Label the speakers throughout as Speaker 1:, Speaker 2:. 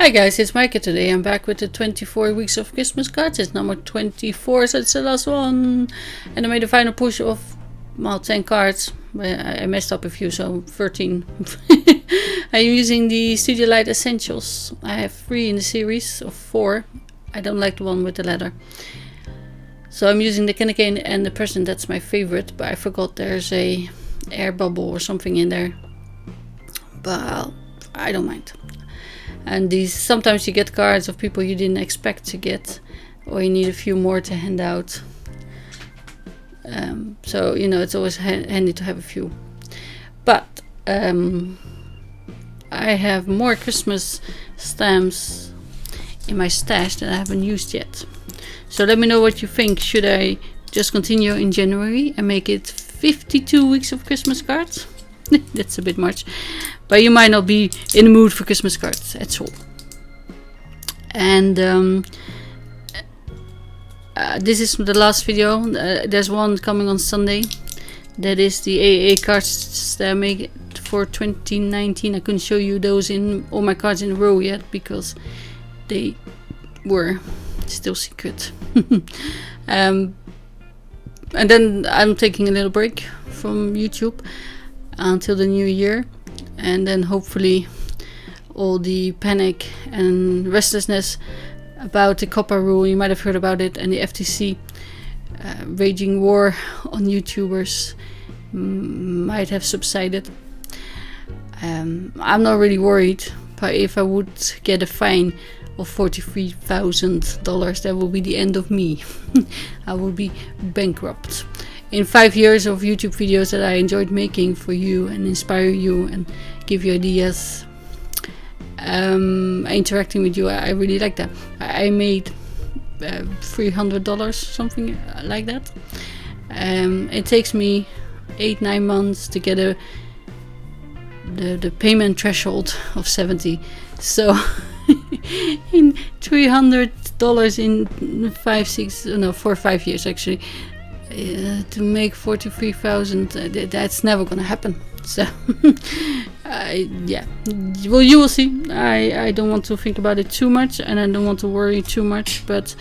Speaker 1: Hi guys, it's Maaike today. I'm back with the 24 weeks of Christmas cards. It's number 24, so it's the last one. And I made a final push of, well, 10 cards. I messed up a few, so 13. I'm using the Studio Light Essentials. I have 3 in the series of 4. I don't like the one with the leather. So I'm using the candy cane and the present. That's my favorite, but I forgot there's a air bubble or something in there. But I don't mind. And these, sometimes you get cards of people you didn't expect to get, or you need a few more to hand out. So, you know, it's always handy to have a few. But I have more Christmas stamps in my stash that I haven't used yet. So let me know what you think. Should I just continue in January and make it 52 weeks of Christmas cards? That's a bit much, but you might not be in the mood for Christmas cards at all. And this is the last video. There's one coming on Sunday. That is the AA cards that I made for 2019. I couldn't show you those in all my cards in a row yet because they were still secret. And then I'm taking a little break from YouTube until the new year, and then hopefully all the panic and restlessness about the copper rule, you might have heard about it, and the FTC waging war on YouTubers might have subsided. I'm not really worried, but if I would get a fine of $43,000, that will be the end of me. I will be bankrupt. In 5 years of YouTube videos that I enjoyed making for you and inspire you and give you ideas, interacting with you, I really like that. I made $300, something like that. It takes me 8-9 months to get the payment threshold of 70. So in $300 in 4 or 5 years actually. To make 43,000, that's never gonna happen. So yeah, well, you will see. I don't want to think about it too much, and I don't want to worry too much, but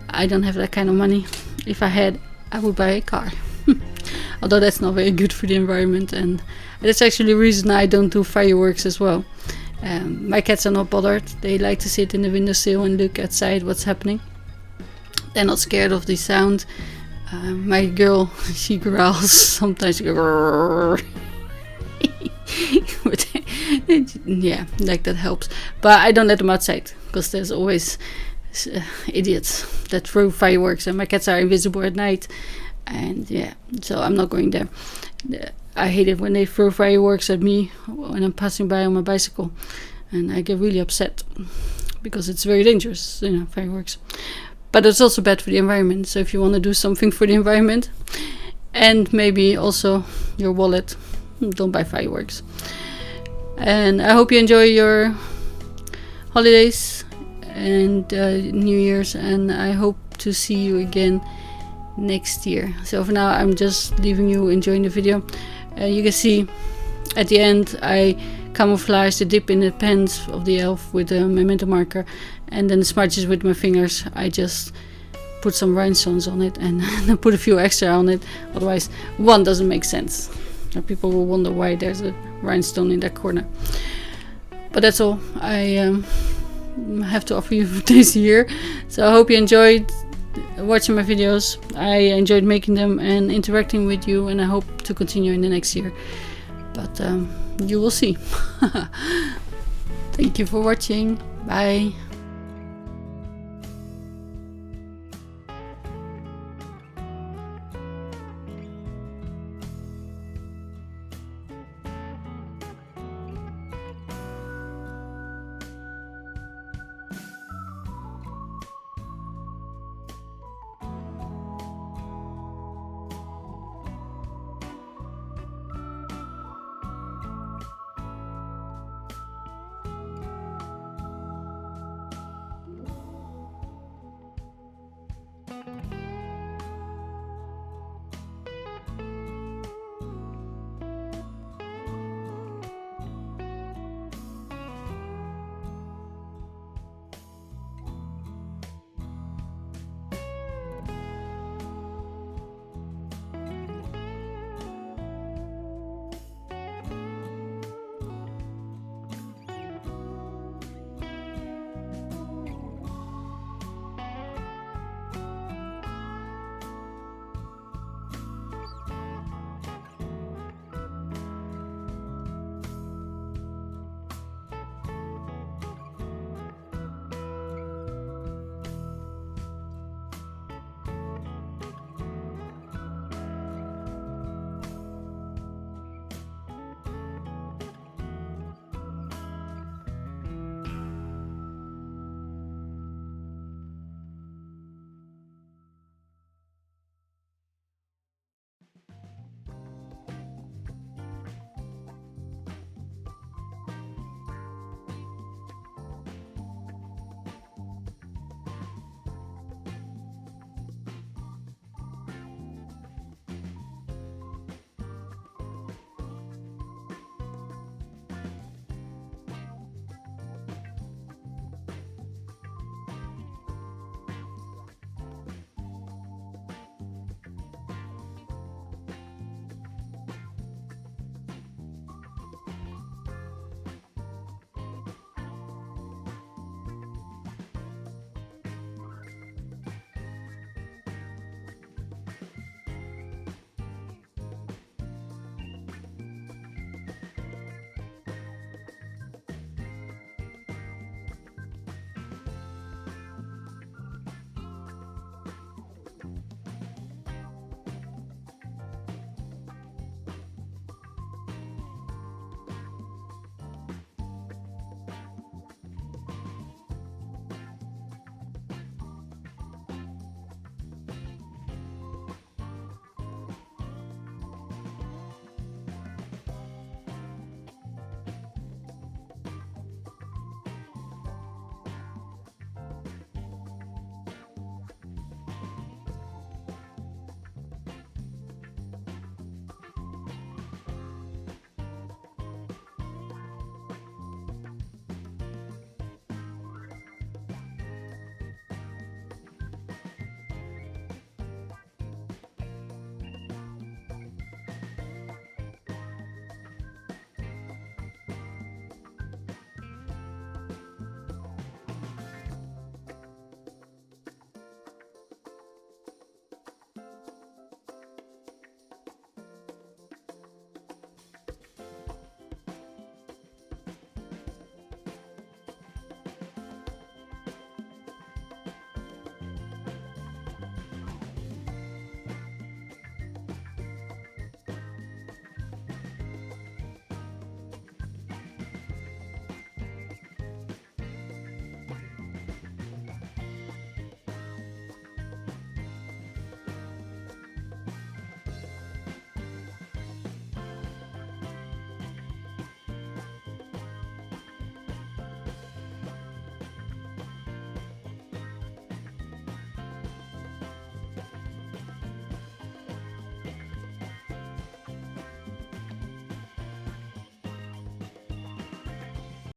Speaker 1: I don't have that kind of money. If I had, I would buy a car. Although that's not very good for the environment, and that's actually the reason I don't do fireworks as well. My cats are not bothered. They like to sit in the windowsill and look outside what's happening. They're not scared of the sound. My girl, she growls sometimes. But yeah, like that helps. But I don't let them outside because there's always idiots that throw fireworks, and my cats are invisible at night. And yeah, so I'm not going there. I hate it when they throw fireworks at me when I'm passing by on my bicycle, and I get really upset because it's very dangerous, you know, fireworks. But it's also bad for the environment. So if you want to do something for the environment and maybe also your wallet, don't buy fireworks. And I hope you enjoy your holidays and New Year's, and I hope to see you again next year. So for now, I'm just leaving you enjoying the video. You can see at the end I camouflage the dip in the pens of the elf with a Memento marker, and then the smudges with my fingers. I just put some rhinestones on it and put a few extra on it, otherwise one doesn't make sense. People will wonder why there's a rhinestone in that corner. But that's all I have to offer you this year. So I hope you enjoyed watching my videos. I enjoyed making them and interacting with you, and I hope to continue in the next year. But you will see. Thank you for watching. Bye.